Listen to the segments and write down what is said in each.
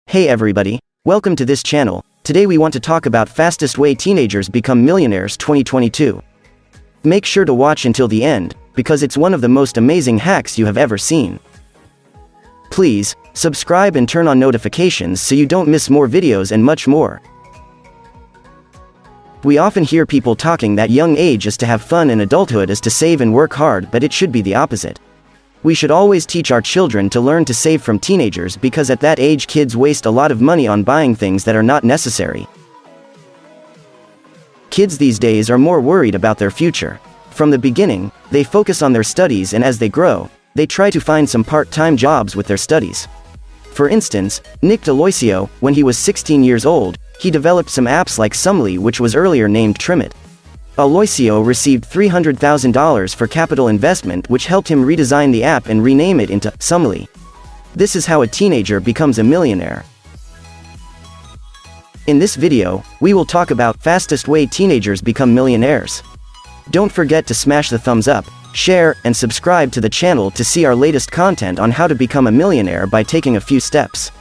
Hey everybody, welcome to this channel. Today we want to talk about fastest way teenagers become millionaires 2022. Make sure to watch until the end, because it's one of the most amazing hacks you have ever seen. Please, subscribe and turn on notifications so you don't miss more videos and much more. We often hear people talking that young age is to have fun and adulthood is to save and work hard, but it should be the opposite. We should always teach our children to learn to save from teenagers because at that age kids waste a lot of money on buying things that are not necessary. Kids these days are more worried about their future. From the beginning, they focus on their studies, and as they grow, they try to find some part-time jobs with their studies. For instance, Nick DeLoisio, when he was 16 years old, he developed some apps like Sumly, which was earlier named Trimit. Aloisio received $300,000 for capital investment, which helped him redesign the app and rename it into Sumly. This is how a teenager becomes a millionaire. In this video, we will talk about fastest way teenagers become millionaires. Don't forget to smash the thumbs up, share, and subscribe to the channel to see our latest content on how to become a millionaire by taking a few steps.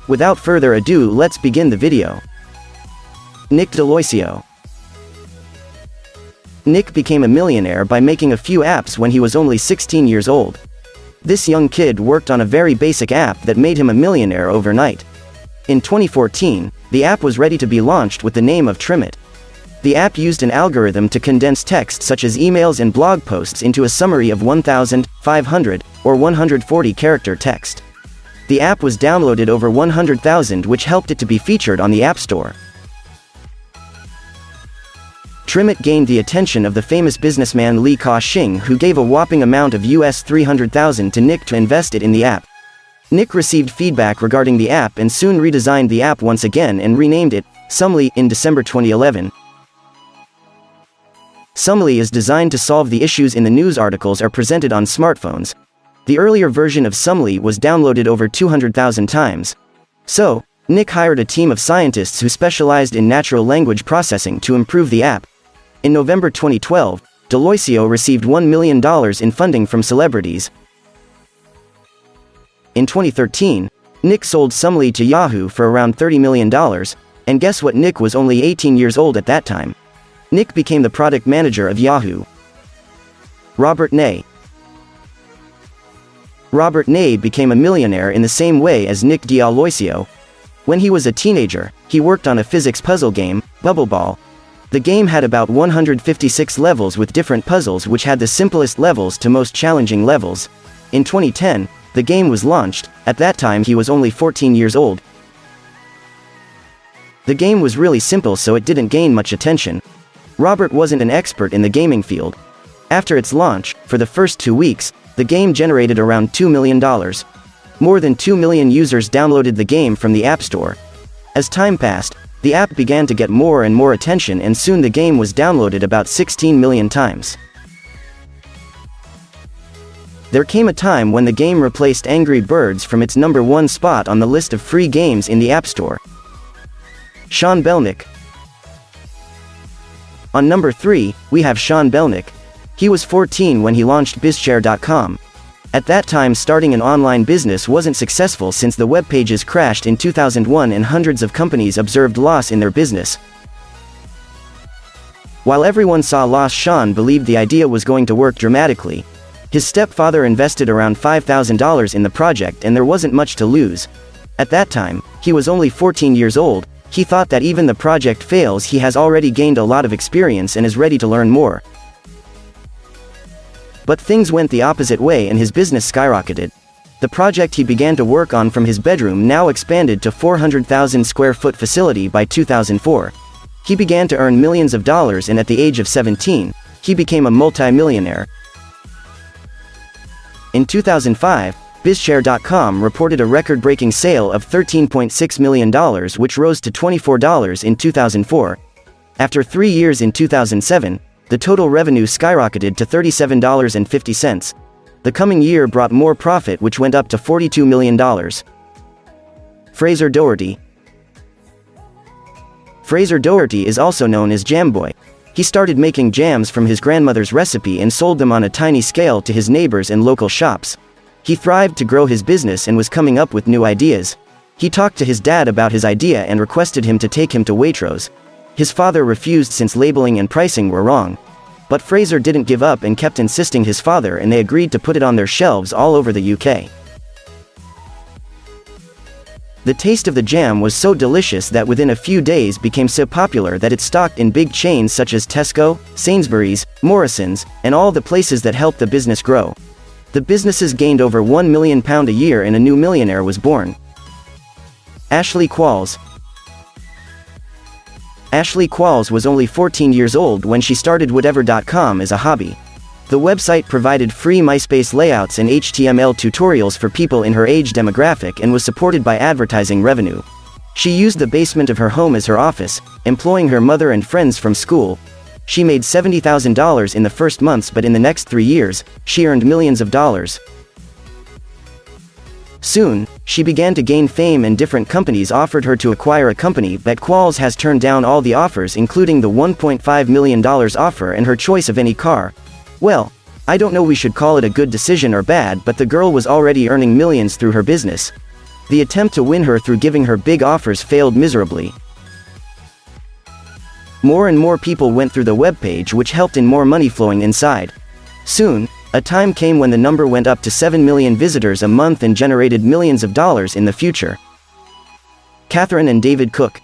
Without further ado, let's begin the video. Nick DeLoisio. Nick became a millionaire by making a few apps when he was only 16 years old. This young kid worked on a very basic app that made him a millionaire overnight. In 2014, the app was ready to be launched with the name of Trimit. The app used an algorithm to condense text such as emails and blog posts into a summary of 1,500 or 140 character text. The app was downloaded over 100,000, which helped it to be featured on the App Store. Trimit gained the attention of the famous businessman Li Ka-shing, who gave a whopping amount of US $300,000 to Nick to invest it in the app. Nick received feedback regarding the app and soon redesigned the app once again and renamed it Sumly in December 2011. Sumly is designed to solve the issues in the news articles are presented on smartphones. The earlier version of Sumly was downloaded over 200,000 times. So, Nick hired a team of scientists who specialized in natural language processing to improve the app. In November 2012, DeLoisio received $1 million in funding from celebrities. In 2013, Nick sold Sumly to Yahoo for around $30 million, and guess what? Nick was only 18 years old at that time. Nick became the product manager of Yahoo. Robert Ney. Robert Ney became a millionaire in the same way as Nick DeLoisio. When he was a teenager, he worked on a physics puzzle game, Bubble Ball. The game had about 156 levels with different puzzles, which had the simplest levels to most challenging levels. In 2010, the game was launched. At that time he was only 14 years old. The game was really simple, so it didn't gain much attention. Robert wasn't an expert in the gaming field. After its launch, for the first 2 weeks, the game generated around $2 million. More than 2 million users downloaded the game from the App Store. As time passed, the app began to get more and more attention, and soon the game was downloaded about 16 million times. There came a time when the game replaced Angry Birds from its #1 spot on the list of free games in the App Store. Sean Belnick. On number 3, we have Sean Belnick. He was 14 when he launched bizshare.com. At that time, starting an online business wasn't successful since the web pages crashed in 2001 and hundreds of companies observed loss in their business. While everyone saw loss, Sean believed the idea was going to work dramatically. His stepfather invested around $5,000 in the project, and there wasn't much to lose. At that time, he was only 14 years old. He thought that even the project fails, he has already gained a lot of experience and is ready to learn more. But things went the opposite way and his business skyrocketed. The project he began to work on from his bedroom now expanded to 400,000 square foot facility by 2004. He began to earn millions of dollars, and at the age of 17, he became a multi-millionaire. In 2005, bizshare.com reported a record-breaking sale of $13.6 million, which rose to $24 in 2004. After 3 years in 2007, the total revenue skyrocketed to $37.50. The coming year brought more profit, which went up to $42 million. Fraser Doherty. Fraser Doherty is also known as Jamboy. He started making jams from his grandmother's recipe and sold them on a tiny scale to his neighbors and local shops. He thrived to grow his business and was coming up with new ideas. He talked to his dad about his idea and requested him to take him to Waitrose. His father refused since labeling and pricing were wrong. But Fraser didn't give up and kept insisting his father, and they agreed to put it on their shelves all over the UK. The taste of the jam was so delicious that within a few days became so popular that it stocked in big chains such as Tesco, Sainsbury's, Morrison's, and all the places that helped the business grow. The businesses gained over £1 million a year and a new millionaire was born. Ashley Qualls. Ashley Qualls was only 14 years old when she started whatever.com as a hobby. The website provided free MySpace layouts and HTML tutorials for people in her age demographic and was supported by advertising revenue. She used the basement of her home as her office, employing her mother and friends from school. She made $70,000 in the first months, but in the next 3 years, she earned millions of dollars. Soon, she began to gain fame and different companies offered her to acquire a company, but Qualls has turned down all the offers, including the $1.5 million offer and her choice of any car. Well, I don't know we should call it a good decision or bad, but the girl was already earning millions through her business. The attempt to win her through giving her big offers failed miserably. More and more people went through the webpage, which helped in more money flowing inside. Soon, a time came when the number went up to 7 million visitors a month and generated millions of dollars in the future. Catherine and David Cook.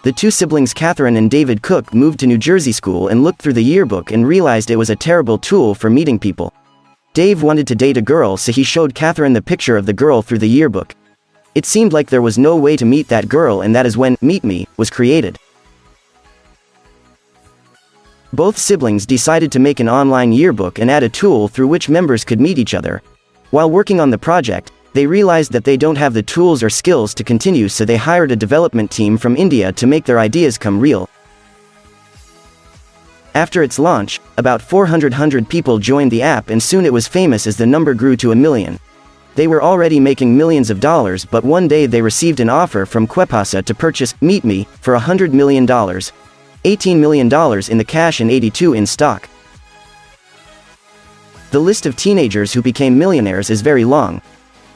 The two siblings Catherine and David Cook moved to New Jersey school and looked through the yearbook and realized it was a terrible tool for meeting people. Dave wanted to date a girl, so he showed Catherine the picture of the girl through the yearbook. It seemed like there was no way to meet that girl, and that is when Meet Me was created. Both siblings decided to make an online yearbook and add a tool through which members could meet each other. While working on the project, they realized that they don't have the tools or skills to continue, so they hired a development team from India to make their ideas come real. After its launch, about 400 people joined the app, and soon it was famous as the number grew to 1 million. They were already making millions of dollars, but one day they received an offer from Quepasa to purchase Meet Me for $100 million. $18 million in the cash and 82 in stock. The list of teenagers who became millionaires is very long.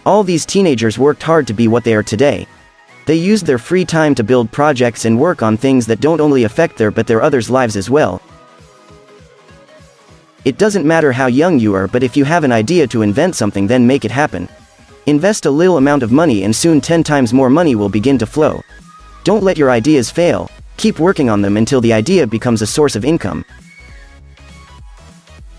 All these teenagers worked hard to be what they are today. They used their free time to build projects and work on things that don't only affect their but their others' lives as well. It doesn't matter how young you are, but if you have an idea to invent something, then make it happen. Invest a little amount of money and soon 10 times more money will begin to flow. Don't let your ideas fail. Keep working on them until the idea becomes a source of income.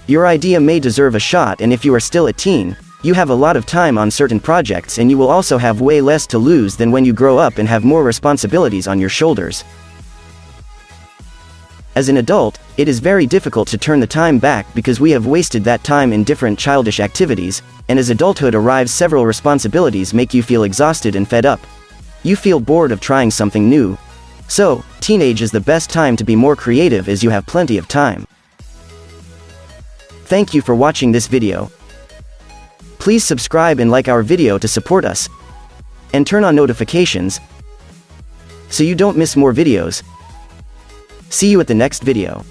Your idea may deserve a shot, and if you are still a teen, you have a lot of time on certain projects, and you will also have way less to lose than when you grow up and have more responsibilities on your shoulders. As an adult, it is very difficult to turn the time back because we have wasted that time in different childish activities, and as adulthood arrives, several responsibilities make you feel exhausted and fed up. You feel bored of trying something new. So, teenage is the best time to be more creative as you have plenty of time. Thank you for watching this video. Please subscribe and like our video to support us. And turn on notifications so you don't miss more videos. See you at the next video.